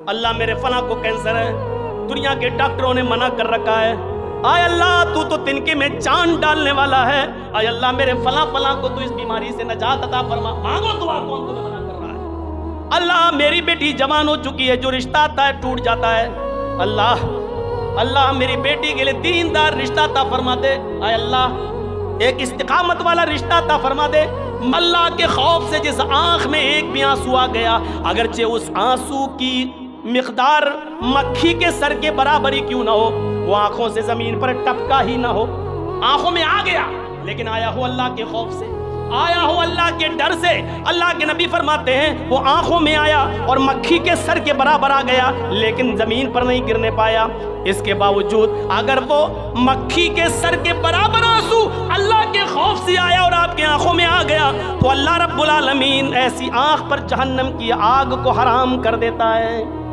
اللہ میرے فلاں کو کینسر ہے، دنیا کے ڈاکٹروں نے منع کر رکھا ہے، آئے اللہ تو تنکے میں چاند ڈالنے والا ہے، آئے اللہ میرے فلاں کو تو اس بیماری سے نجات عطا فرما۔ مانگو دعا، کون تمہیں منع کر رہا ہے؟ اللہ میری بیٹی جوان ہو چکی ہے، جو رشتہ آتا ہے ٹوٹ جاتا ہے، اللہ میری بیٹی کے لیے دیندار رشتہ عطا فرما دے، آئے اللہ ایک استقامت والا رشتہ عطا فرما دے۔ اللہ کے خوف سے جس آنکھ میں ایک بھی آنسو آ گیا، اگرچہ اس آنسو کی مقدار مکھی کے سر کے برابر ہی کیوں نہ ہو، وہ آنکھوں سے زمین پر ٹپکا ہی نہ ہو، آنکھوں میں آ گیا لیکن آیا ہو اللہ کے خوف سے، آیا ہو اللہ کے ڈر سے۔ اللہ کے نبی فرماتے ہیں وہ آنکھوں میں آیا اور مکھی کے سر کے برابر آ گیا لیکن زمین پر نہیں گرنے پایا۔ اس کے باوجود اگر وہ مکھی کے سر کے برابر آنسو اللہ کے خوف سے آیا اور آپ کے آنکھوں میں آ گیا تو اللہ رب العالمین ایسی آنکھ پر جہنم کی آگ کو حرام کر دیتا ہے۔